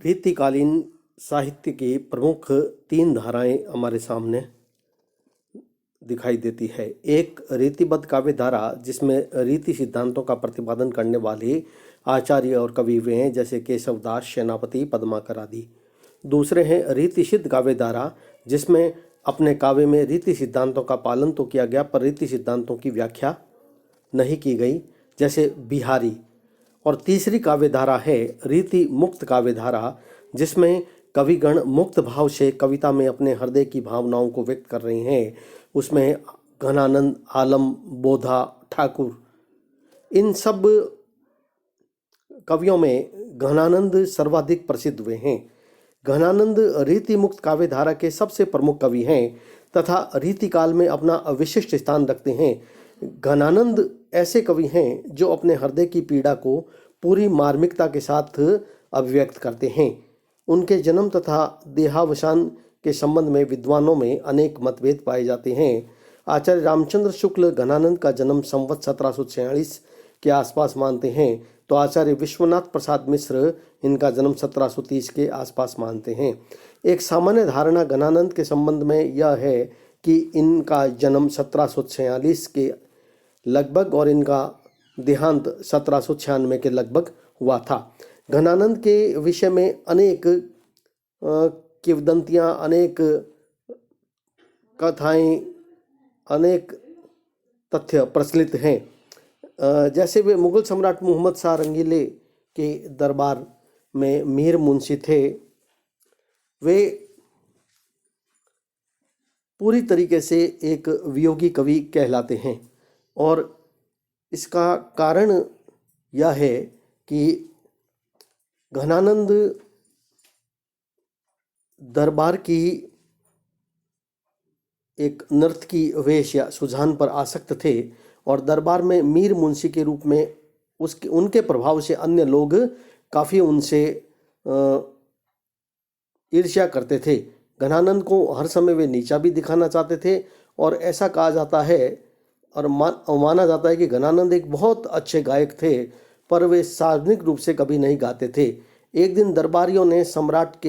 रीतिकालीन साहित्य की प्रमुख तीन धाराएं हमारे सामने दिखाई देती है। एक रीतिबद्ध काव्य धारा जिसमें रीति सिद्धांतों का प्रतिपादन करने वाले आचार्य और कवि वे हैं, जैसे केशवदास, सेनापति, पद्माकर आदि। दूसरे हैं रीति सिद्ध काव्य धारा जिसमें अपने काव्य में रीति सिद्धांतों का पालन तो किया गया पर रीति सिद्धांतों की व्याख्या नहीं की गई, जैसे बिहारी। और तीसरी काव्य धारा है रीति मुक्त काव्य धारा जिसमें कविगण मुक्त भाव से कविता में अपने हृदय की भावनाओं को व्यक्त कर रहे हैं। उसमें घनानंद, आलम, बोधा, ठाकुर, इन सब कवियों में घनानंद सर्वाधिक प्रसिद्ध हुए हैं। घनानंद रीति मुक्त काव्य धारा के सबसे प्रमुख कवि हैं तथा रीतिकाल में अपना विशिष्ट स्थान रखते हैं। घनानंद ऐसे कवि हैं जो अपने हृदय की पीड़ा को पूरी मार्मिकता के साथ अभिव्यक्त करते हैं। उनके जन्म तथा देहावसान के संबंध में विद्वानों में अनेक मतभेद पाए जाते हैं। आचार्य रामचंद्र शुक्ल घनानंद का जन्म संवत 1746 के आसपास मानते हैं, तो आचार्य विश्वनाथ प्रसाद मिश्र इनका जन्म 1730 के आसपास मानते हैं। एक सामान्य धारणा घनानंद के संबंध में यह है कि इनका जन्म 1746 के लगभग और इनका देहांत 1796 के लगभग हुआ था। घनानंद के विषय में अनेक किंवदंतियाँ, अनेक कथाएं, अनेक तथ्य प्रचलित हैं। जैसे वे मुगल सम्राट मोहम्मद शाह रंगीले के दरबार में मीर मुंशी थे। वे पूरी तरीके से एक वियोगी कवि कहलाते हैं और इसका कारण यह है कि घनानंद दरबार की एक नर्तकी वेश या सुजान पर आसक्त थे और दरबार में मीर मुंशी के रूप में उनके प्रभाव से अन्य लोग काफ़ी उनसे ईर्ष्या करते थे। घनानंद को हर समय वे नीचा भी दिखाना चाहते थे और ऐसा कहा जाता है और माना जाता है कि घनानंद एक बहुत अच्छे गायक थे पर वे सार्वजनिक रूप से कभी नहीं गाते थे। एक दिन दरबारियों ने सम्राट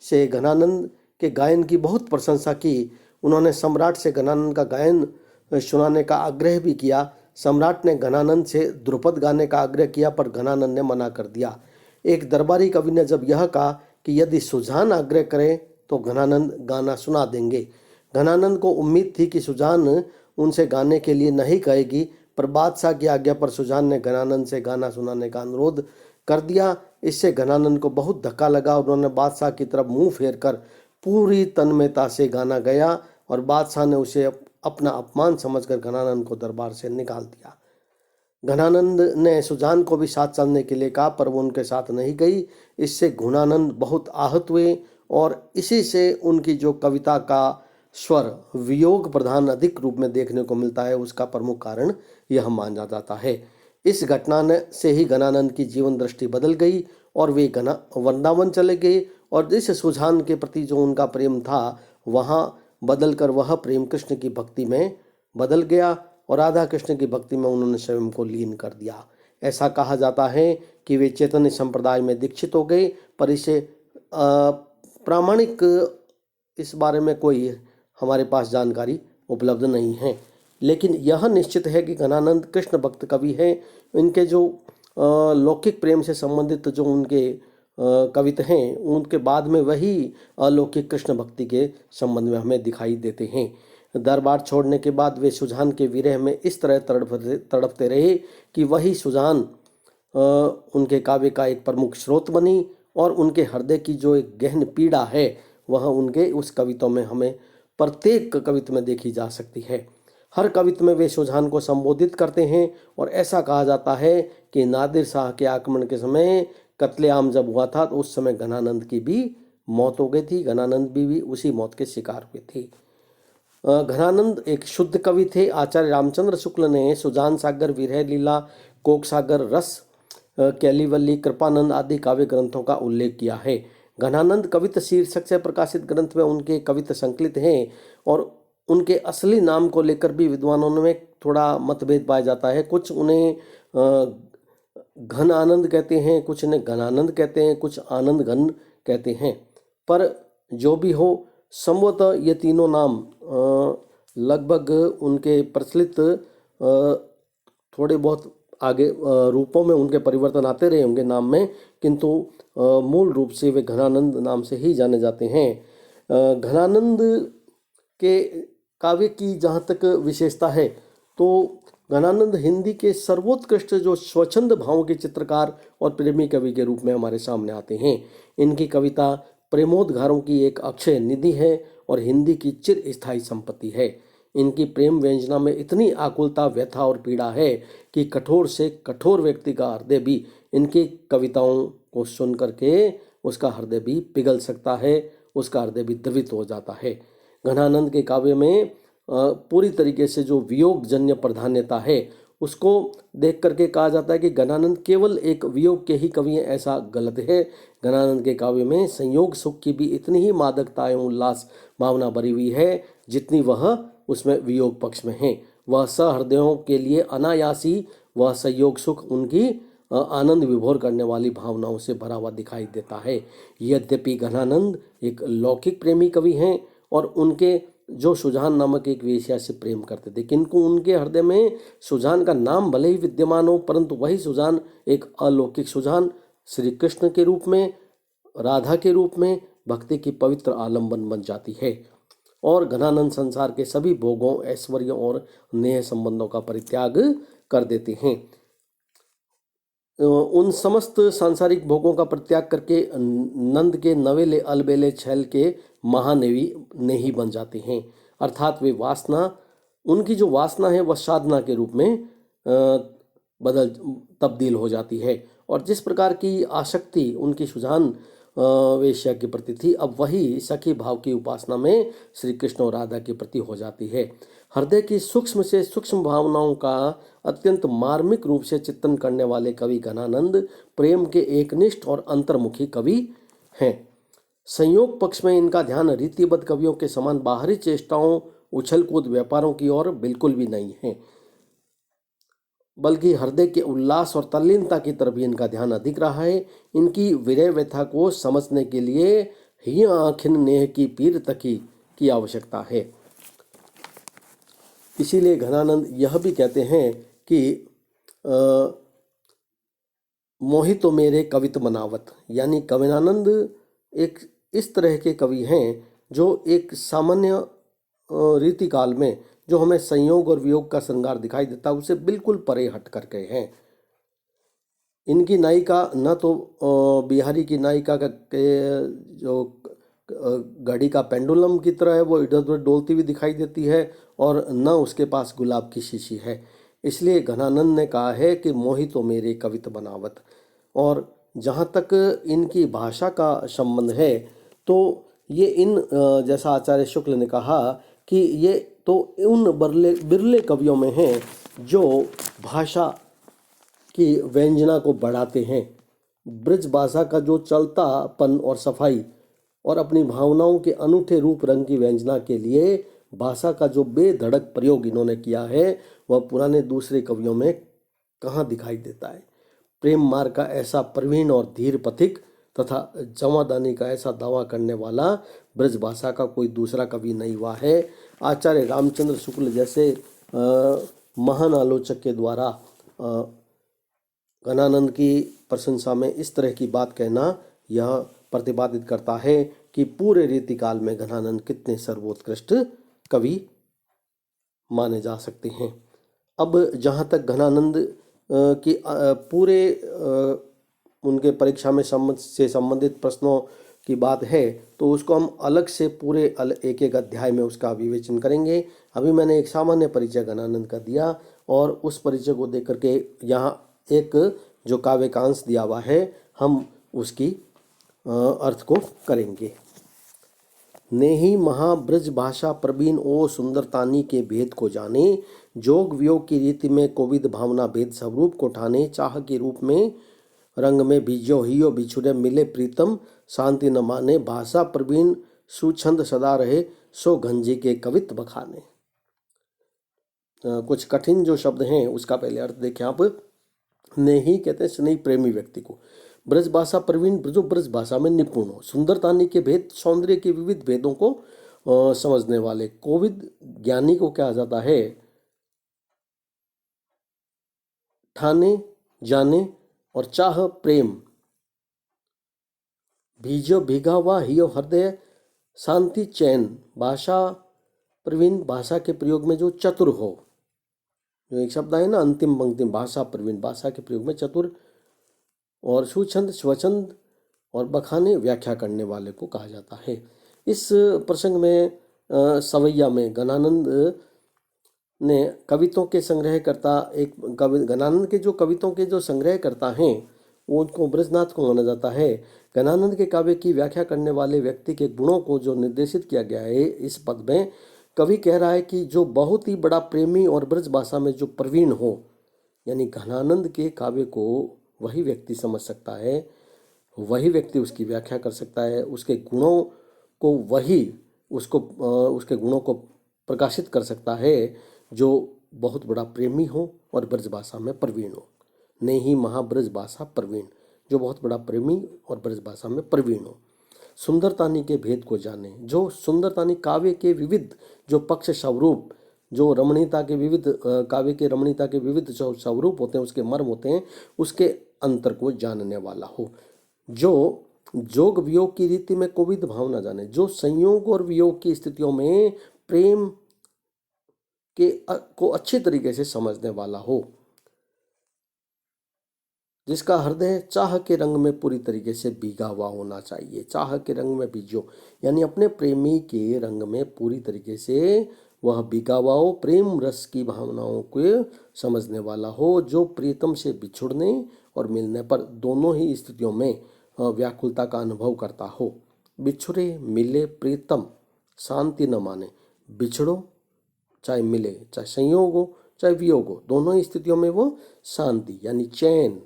से घनानंद के गायन की बहुत प्रशंसा की। उन्होंने सम्राट से घनानंद का गायन सुनाने का आग्रह भी किया। सम्राट ने घनानंद से ध्रुपद गाने का आग्रह किया पर घनानंद ने मना कर दिया। एक दरबारी कवि ने जब यह कहा कि यदि सुजान आग्रह करे तो घनानंद गाना सुना देंगे। घनानंद को उम्मीद थी कि सुजान उनसे गाने के लिए नहीं कहेगी, पर बादशाह की आज्ञा पर सुजान ने घनानंद से गाना सुनाने का अनुरोध कर दिया। इससे घनानंद को बहुत धक्का लगा और उन्होंने बादशाह की तरफ मुंह फेरकर पूरी तन्मयता से गाना गाया और बादशाह ने उसे अपना अपमान समझकर घनानंद को दरबार से निकाल दिया। घनानंद ने सुजान को भी साथ चलने के लिए कहा पर वो उनके साथ नहीं गई। इससे घनानंद बहुत आहत हुए और इसी से उनकी जो कविता का स्वर वियोग प्रधान अधिक रूप में देखने को मिलता है, उसका प्रमुख कारण यह माना जाता है। इस घटना से ही घनानंद की जीवन दृष्टि बदल गई और वे वृंदावन चले गए और इस सुजान के प्रति जो उनका प्रेम था वहाँ बदलकर वह प्रेम कृष्ण की भक्ति में बदल गया और राधा कृष्ण की भक्ति में उन्होंने स्वयं को लीन कर दिया। ऐसा कहा जाता है कि वे चैतन्य संप्रदाय में दीक्षित हो गए, पर इसे प्रामाणिक इस बारे में कोई हमारे पास जानकारी उपलब्ध नहीं है। लेकिन यह निश्चित है कि घनानंद कृष्ण भक्त कवि हैं। इनके जो लौकिक प्रेम से संबंधित जो उनके कविता हैं उनके बाद में वही अलौकिक कृष्ण भक्ति के संबंध में हमें दिखाई देते हैं। दरबार छोड़ने के बाद वे सुजान के विरह में इस तरह तड़पते रहे कि वही सुजान उनके काव्य का एक प्रमुख स्रोत बनी और उनके हृदय की जो एक गहन पीड़ा है वह उनके उस कविता में हमें प्रत्येक कविता में देखी जा सकती है। हर कविता में वे सुजान को संबोधित करते हैं और ऐसा कहा जाता है कि नादिर शाह के आक्रमण के समय कत्लेआम जब हुआ था तो उस समय घनानंद की भी मौत हो गई थी। घनानंद भी उसी मौत के शिकार हुए थे। घनानंद एक शुद्ध कवि थे। आचार्य रामचंद्र शुक्ल ने सुजान सागर, विरह लीला, कोक सागर, रस कैलीवल्ली, कृपानंद आदि काव्य ग्रंथों का उल्लेख किया है। घनानंद कविता शीर्षक से प्रकाशित ग्रंथ में उनके कविता संकलित हैं और उनके असली नाम को लेकर भी विद्वानों में थोड़ा मतभेद पाया जाता है। कुछ उन्हें घन आनंद कहते हैं, कुछ ने घनानंद कहते हैं, कुछ आनंद घन कहते हैं। पर जो भी हो, संभवतः ये तीनों नाम लगभग उनके प्रचलित थोड़े बहुत आगे रूपों में उनके परिवर्तन आते रहे होंगे नाम में, किंतु मूल रूप से वे घनानंद नाम से ही जाने जाते हैं। घनानंद के काव्य की जहाँ तक विशेषता है, तो घनानंद हिंदी के सर्वोत्कृष्ट जो स्वच्छंद भावों के चित्रकार और प्रेमी कवि के रूप में हमारे सामने आते हैं। इनकी कविता प्रेमोद्गारों की एक अक्षय निधि है और हिंदी की चिर स्थायी संपत्ति है। इनकी प्रेम व्यंजना में इतनी आकुलता, व्यथा और पीड़ा है कि कठोर से कठोर व्यक्ति का हृदय भी इनकी कविताओं को सुन करके उसका हृदय भी पिघल सकता है, उसका हृदय भी द्रवित हो जाता है। घनानंद के काव्य में पूरी तरीके से जो वियोग जन्य प्राधान्यता है, उसको देख करके कहा जाता है कि घनानंद केवल एक वियोग के ही कवि हैं, ऐसा गलत है। घनानंद के काव्य में संयोग सुख की भी इतनी ही मादकता एवं उल्लास भावना भरी हुई है जितनी वह उसमें वियोग पक्ष में है। वह सहृदयों के लिए अनायासी वह संयोग सुख उनकी आनंद विभोर करने वाली भावनाओं से भरा हुआ दिखाई देता है। यद्यपि घनानंद एक लौकिक प्रेमी कवि हैं और उनके जो सुजान नामक एक वेश्या से प्रेम करते थे, किंतु उनके हृदय में सुजान का नाम भले ही विद्यमान हो, परंतु वही सुजान एक अलौकिक सुजान श्री कृष्ण के रूप में, राधा के रूप में भक्ति की पवित्र आलंबन बन जाती है। और घनानंद संसार के सभी भोगों, ऐश्वर्यों और नेह संबंधों का परित्याग कर देते हैं। उन समस्त सांसारिक भोगों का परित्याग करके नंद के नवेले अलबेले छैल के महानेवी नेही बन जाते हैं। अर्थात वे वासना, उनकी जो वासना है वह साधना के रूप में तब्दील हो जाती है। और जिस प्रकार की आसक्ति उनकी सुजान वेश्या के प्रति थी, अब वही सखी भाव की उपासना में श्री कृष्ण और राधा के प्रति हो जाती है। हृदय की सूक्ष्म से सूक्ष्म भावनाओं का अत्यंत मार्मिक रूप से चिंतन करने वाले कवि घनानंद प्रेम के एकनिष्ठ और अंतर्मुखी कवि हैं। संयोग पक्ष में इनका ध्यान रीतिबद्ध कवियों के समान बाहरी चेष्टाओं, उछल कूद व्यापारों की ओर बिल्कुल भी नहीं है, बल्कि हृदय के उल्लास और तल्लीनता की तरफ भी इनका ध्यान अधिक रहा है। इनकी विरह व्यथा को समझने के लिए ही आखिन नेह की पीर तकी की आवश्यकता है। इसीलिए घनानंद यह भी कहते हैं कि मोहितो मेरे कवित मनावत, यानी कविनानंद एक इस तरह के कवि हैं जो एक सामान्य रीति काल में जो हमें संयोग और वियोग का श्रृंगार दिखाई देता है उसे बिल्कुल परे हट करके हैं। इनकी नायिका न तो बिहारी की नायिका का जो घड़ी का पेंडुलम की तरह है, वो इधर उधर डोलती हुई दिखाई देती है, और न उसके पास गुलाब की शीशी है। इसलिए घनानंद ने कहा है कि मोहितो मेरे कवित बनावत। और जहाँ तक इनकी भाषा का संबंध है, तो ये इन जैसा आचार्य शुक्ल ने कहा कि ये तो उन बिरले कवियों में हैं जो भाषा की व्यंजना को बढ़ाते हैं। ब्रज भाषा का जो चलतापन और सफाई और अपनी भावनाओं के अनूठे रूप रंग की व्यंजना के लिए भाषा का जो बेधड़क प्रयोग इन्होंने किया है, वह पुराने दूसरे कवियों में कहाँ दिखाई देता है। प्रेम मार्ग का ऐसा प्रवीण और धीर पथिक तथा जमादानी का ऐसा दावा करने वाला ब्रज भाषा का कोई दूसरा कवि नहीं हुआ है। आचार्य रामचंद्र शुक्ल जैसे महान आलोचक के द्वारा घनानंद की प्रशंसा में इस तरह की बात कहना यह प्रतिपादित करता है कि पूरे रीतिकाल में घनानंद कितने सर्वोत्कृष्ट कवि माने जा सकते हैं। अब जहाँ तक घनानंद की पूरे उनके परीक्षा में से संबंधित प्रश्नों की बात है, तो उसको हम अलग से पूरे एक एक अध्याय में उसका विवेचन करेंगे। अभी मैंने एक सामान्य परिचय घनानंद का दिया, और उस परिचय को देख करके यहाँ एक जो काव्यकांश दिया हुआ है, हम उसकी अर्थ को करेंगे। नेही महाब्रज भाषा प्रवीण ओ सुंदरतानी के भेद को जाने, जोग वियोग की रीति में कोविद भावना भेद स्वरूप को ठाने, चाह के रूप में रंग में बीजो हियो बिछुरे मिले प्रीतम शांति न माने, भाषा प्रवीण सुछंद सदा रहे सो घंजी के कवित बखाने। कुछ कठिन जो शब्द हैं उसका पहले अर्थ देखें आप। नहीं कहते हैं स्नेही प्रेमी व्यक्ति को। ब्रज भाषा प्रवीण, जो ब्रज भाषा में निपुण हो, सुंदरतानी के भेद, सौंदर्य के विविध भेदों को समझने वाले। कोविद ज्ञानी को कहा जाता है ठाने जाने और चाह प्रेम, भीजो भीगा हुआ हियो हृदय, शांति चैन। भाषा प्रवीण, भाषा के प्रयोग में जो चतुर हो, जो एक शब्द है ना अंतिम पंक्ति में, भाषा प्रवीण, भाषा के प्रयोग में चतुर। और सुछंद, स्वच्छंद और बखाने, व्याख्या करने वाले को कहा जाता है। इस प्रसंग में सवैया में घनानंद ने कवितों के संग्रहकर्ता, एक कवि घनानंद के जो कवितों के जो संग्रहकर्ता हैं वो उनको ब्रजनाथ को माना जाता है। घनानंद के काव्य की व्याख्या करने वाले व्यक्ति के गुणों को जो निर्देशित किया गया है इस पद में, कवि कह रहा है कि जो बहुत ही बड़ा प्रेमी और ब्रज भाषा में जो प्रवीण हो, यानी घनानंद के काव्य को वही व्यक्ति समझ सकता है, वही व्यक्ति उसकी व्याख्या कर सकता है, उसके गुणों को वही उसके गुणों को प्रकाशित कर सकता है जो बहुत बड़ा प्रेमी हो और ब्रज भाषा में प्रवीण हो। नहीं महाब्रज भाषा प्रवीण, जो बहुत बड़ा प्रेमी और ब्रज भाषा में प्रवीण हो। सुंदरतानी के भेद को जाने, जो सुंदरतानी काव्य के विविध जो पक्ष स्वरूप, जो रमणीयता के विविध काव्य के रमणीयता के विविध जो स्वरूप होते हैं, उसके मर्म होते हैं, उसके अंतर को जानने वाला हो। जो जोग वियोग की रीति में कोविद भावना जाने, जो संयोग और वियोग की स्थितियों में प्रेम के को अच्छे तरीके से समझने वाला हो। जिसका हृदय चाह के रंग में पूरी तरीके से भीगा हुआ होना चाहिए। चाह के रंग में भीजो, यानी अपने प्रेमी के रंग में पूरी तरीके से वह भीगा हुआ हो, प्रेम रस की भावनाओं को समझने वाला हो, जो प्रीतम से बिछुड़ने और मिलने पर दोनों ही स्थितियों में व्याकुलता का अनुभव करता हो। बिछुड़े मिले प्रीतम, शांति न माने। बिछड़ो चाहे मिले, चाहे संयोग हो चाहे वियोग हो, दोनों ही स्थितियों में वो शांति यानी चैन,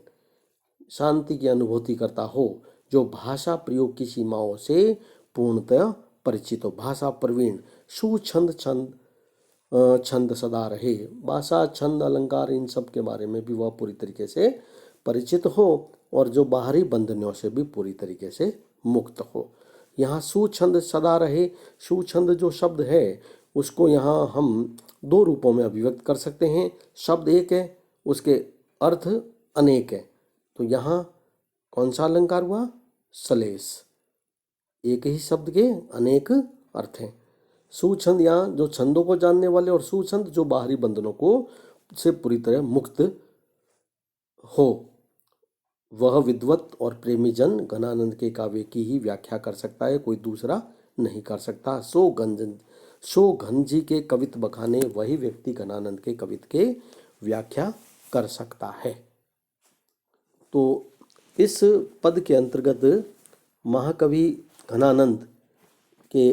शांति की अनुभूति करता हो, जो भाषा प्रयोग की सीमाओं से पूर्णतः परिचित हो। भाषा प्रवीण, सुछंद छंद सदा रहे। भाषा, छंद, अलंकार, इन सब के बारे में भी वह पूरी तरीके से परिचित हो और जो बाहरी बंधनों से भी पूरी तरीके से मुक्त हो। यहाँ सुछंद सदा रहे, सुछंद जो शब्द है उसको यहाँ हम दो रूपों में अभिव्यक्त कर सकते हैं। शब्द एक है, उसके अर्थ अनेक है। तो यहाँ कौन सा अलंकार हुआ? सलेस। एक ही शब्द के अनेक अर्थ हैं। सुछंद यहाँ जो छंदों को जानने वाले, और सुछंद जो बाहरी बंधनों को से पूरी तरह मुक्त हो। वह विद्वत और प्रेमी जन घनानंद के काव्य की ही व्याख्या कर सकता है, कोई दूसरा नहीं कर सकता। सो घन जी के कवित्व बखाने, वही व्यक्ति घनानंद के कवित्व के व्याख्या कर सकता है। तो इस पद के अंतर्गत महाकवि घनानंद के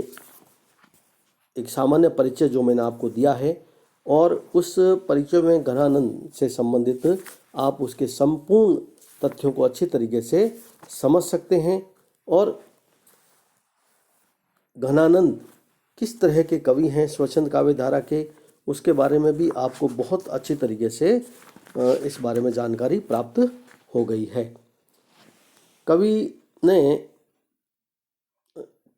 एक सामान्य परिचय जो मैंने आपको दिया है, और उस परिचय में घनानंद से संबंधित आप उसके संपूर्ण तथ्यों को अच्छी तरीके से समझ सकते हैं। और घनानंद किस तरह के कवि हैं स्वच्छंद काव्य धारा के, उसके बारे में भी आपको बहुत अच्छी तरीके से इस बारे में जानकारी प्राप्त हो गई है। कवि ने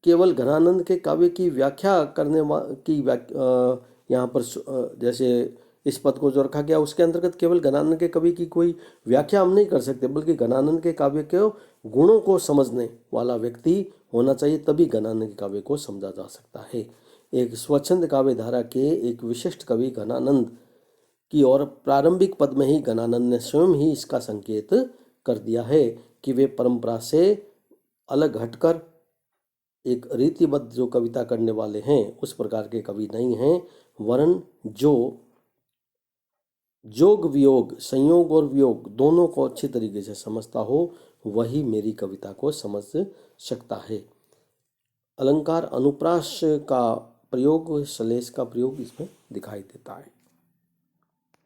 केवल घनानंद के काव्य की व्याख्या करने की यहाँ पर जैसे इस पद को जो रखा गया उसके अंतर्गत केवल घनानंद के कवि की कोई व्याख्या हम नहीं कर सकते, बल्कि घनानंद के काव्य के गुणों को समझने वाला व्यक्ति होना चाहिए, तभी घनानंद के काव्य को समझा जा सकता है। एक स्वच्छंद काव्य धारा के एक विशिष्ट कवि घनानंद की और प्रारंभिक पद में ही घनानंद ने स्वयं ही इसका संकेत कर दिया है कि वे परंपरा से अलग हटकर एक रीतिबद्ध जो कविता करने वाले हैं उस प्रकार के कवि नहीं हैं, वरन जो जोग वियोग, संयोग और वियोग दोनों को अच्छी तरीके से समझता हो, वही मेरी कविता को समझ सकता है। अलंकार अनुप्रास का प्रयोग, सलेस का प्रयोग इसमें दिखाई देता है।